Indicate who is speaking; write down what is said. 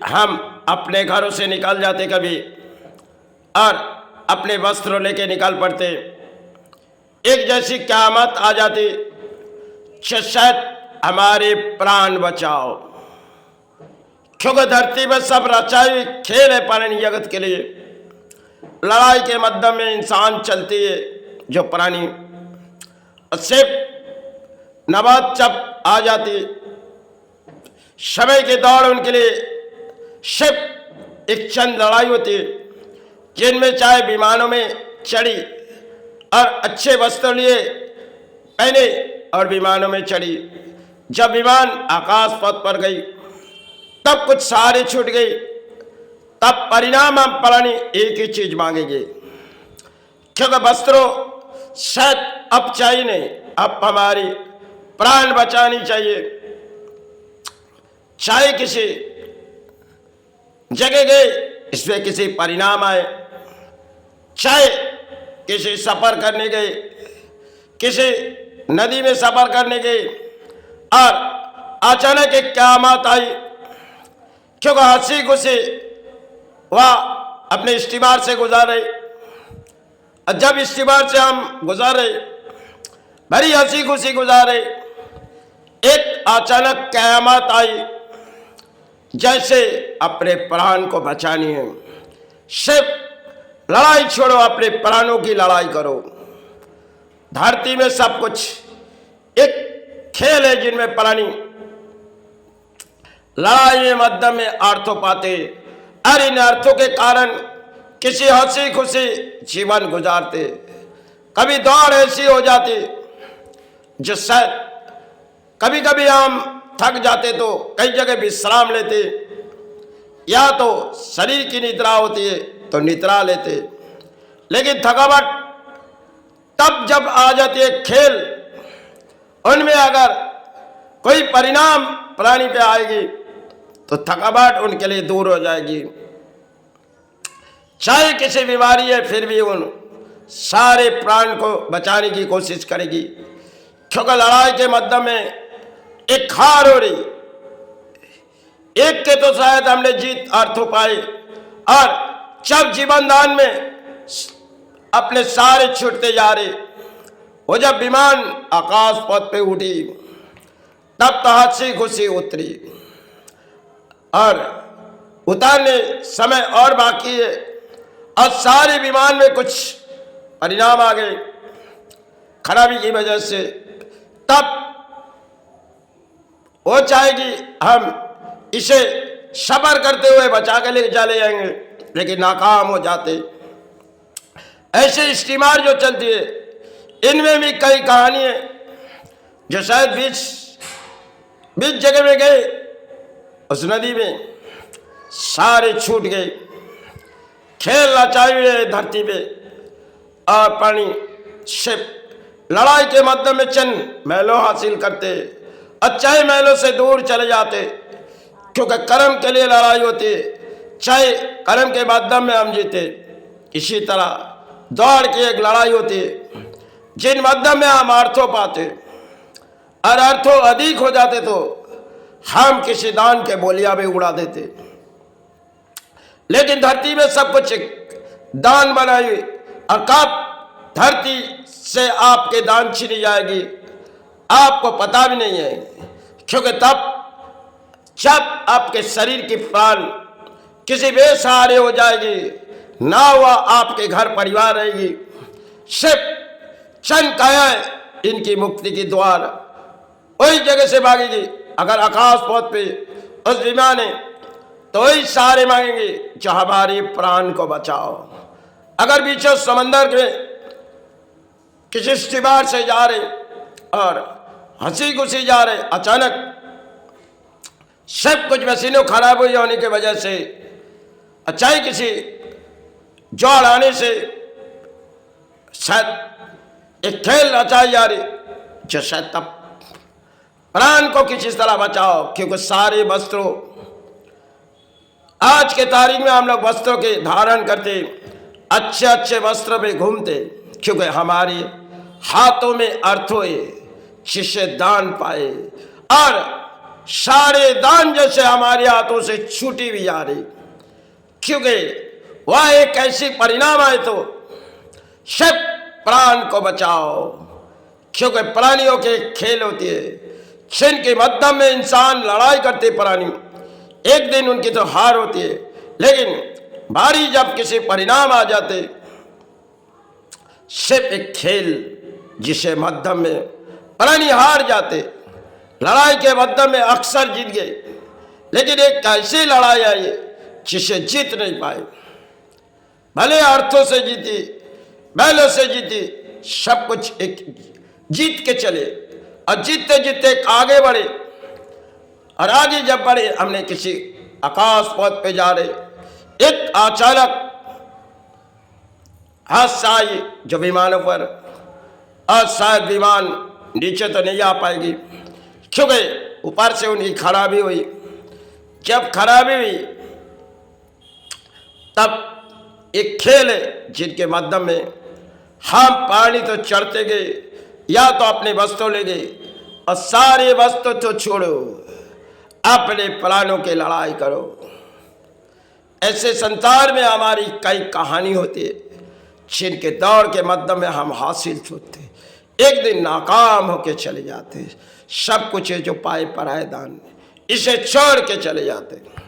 Speaker 1: हम अपने घरों से निकल जाते कभी और अपने वस्त्र लेके निकल पड़ते, एक जैसी क़यामत आ जाती, शायद हमारे प्राण बचाओ, क्योंकि धरती में सब रचाई खेल है प्राणी जगत के लिए। लड़ाई के मध्य में इंसान चलती है जो प्राणी, सिर्फ नबात जब आ जाती, समय की दौड़ उनके लिए सिर्फ एक चंद लड़ाई होती है, जिनमें चाहे विमानों में चढ़ी और अच्छे वस्त्र लिए पहने और विमानों में चढ़ी, जब विमान आकाश पथ पर गई तब कुछ सारे छूट गई, तब परिणाम हम प्राणी एक ही चीज मांगेंगे, क्योंकि वस्त्रों शायद अब चाहिए नहीं, अब हमारी प्राण बचानी चाहिए। चाहे किसी जगह गए इसमें किसी परिणाम आए, चाहे किसी सफर करने गए, किसी नदी में सफर करने गए और अचानक एक क़यामत आई, क्योंकि हंसी खुशी वह अपने स्टीमर से गुजारे, और जब स्टीमर से हम गुजारे बड़ी हंसी खुशी गुजारे, एक अचानक क़यामत आई, जैसे अपने प्राण को बचानी है, सिर्फ लड़ाई छोड़ो, अपने प्राणों की लड़ाई करो। धरती में सब कुछ एक खेल है जिनमें प्राणी लड़ाई में मध्य में अर्थों पाते और इन अर्थों के कारण किसी हंसी खुशी जीवन गुजारते। कभी दौड़ ऐसी हो जाती जो शायद कभी कभी हम थक जाते तो कई जगह विश्राम लेते, या तो शरीर की निद्रा होती है तो निद्रा लेते, लेकिन थकावट तब जब आ जाती है खेल, उनमें अगर कोई परिणाम प्राणी पे आएगी तो थकावट उनके लिए दूर हो जाएगी। चाहे किसी बीमारी है फिर भी उन सारे प्राण को बचाने की कोशिश करेगी, क्योंकि लड़ाई के मध्य में एक हार हो रही, एक के तो शायद हमने जीत अर्थों पाए, और जब जीवन दान में अपने सारे छूटते जा रहे, वो जब विमान आकाश पथ पे उठी तब तो हंसी खुशी उतरी, और उतारने समय और बाकी है, और सारे विमान में कुछ परिणाम आ गए खराबी की वजह से, तब वो चाहेगी हम इसे सबर करते हुए बचा के ले चले जाएंगे, लेकिन नाकाम हो जाते। ऐसे स्टीमर जो चलती है इनमें भी कई कहानी है जो शायद बीच जगह में गए, उस नदी में सारे छूट गए, खेल रचाई हुए धरती पे, और पानी शिप लड़ाई के मध्य में चंद महलों हासिल करते, अच्छाई महलों से दूर चले जाते, क्योंकि कर्म के लिए लड़ाई होती है, चाहे कर्म के माध्यम में हम जीते। इसी तरह दौड़ की एक लड़ाई होती है जिन माध्यम में हम अर्थों पाते, और अर्थों अधिक हो जाते तो हम किसी दान के बोलिया में उड़ा देते, लेकिन धरती में सब कुछ दान बनाई, और कब धरती से आपके दान छीनी जाएगी आपको पता भी नहीं है, क्योंकि तब जब आपके शरीर की प्राण किसी बेसहारे हो जाएगी, ना हुआ आपके घर परिवार रहेगी, सिर्फ चंद काया इनकी मुक्ति की द्वार वही जगह से मांगेगी। अगर आकाश पथ पे उस विमान है तो वही सारे मांगेंगे जो हमारे प्राण को बचाओ। अगर बीचों समंदर में किसी स्टीमर से जा रहे और हंसी खुशी जा रहे, अचानक सब कुछ मशीनों खराब हुई होने की वजह से, चाहे किसी जौड़ आने से शायद एक खेल रचाई जा रही जो शायद तब प्राण को किसी तरह बचाओ, क्योंकि सारे वस्त्रों आज के तारीख में हम लोग वस्त्रों के धारण करते, अच्छे अच्छे वस्त्र में घूमते, क्योंकि हमारे हाथों में अर्थ होए जिससे दान पाए, और सारे दान जैसे हमारे हाथों से छूटी भी जा रही, क्योंकि वह एक ऐसी परिणाम है। तो सब प्राण को बचाओ, क्योंकि प्राणियों के खेल होती है जिनके मध्यम में इंसान लड़ाई करते प्राणी, एक दिन उनकी तो हार होती है, लेकिन भारी जब किसी परिणाम आ जाते, सिर्फ एक खेल जिसे मध्यम में प्राणी हार जाते, लड़ाई के मध्यम में अक्सर जीत गए, लेकिन एक ऐसी लड़ाई आई जिसे जीत नहीं पाए। भले अर्थों से जीती, बैलों से जीती, सब कुछ एक जीत के चले, और जीतते जीतते आगे बढ़े। और आगे जब बढ़े, हमने किसी आकाश पथ पे जा रहे, एक अचानक हादसा आई जो विमानों पर, और शायद विमान नीचे तो नहीं आ पाएगी, क्योंकि ऊपर से उनकी खराबी हुई। जब खराबी हुई तब एक खेल है जिनके माध्यम में हम पानी तो चढ़ते गए, या तो अपने वस्तु ले गए, और सारे वस्तु तो छोड़ो, अपने प्राणों की लड़ाई करो। ऐसे संसार में हमारी कई कहानी होती है जिनके दौड़ के माध्यम में हम हासिल होते, एक दिन नाकाम होके चले जाते। सब कुछ है जो पाए पराए दान, इसे छोड़ के चले जाते।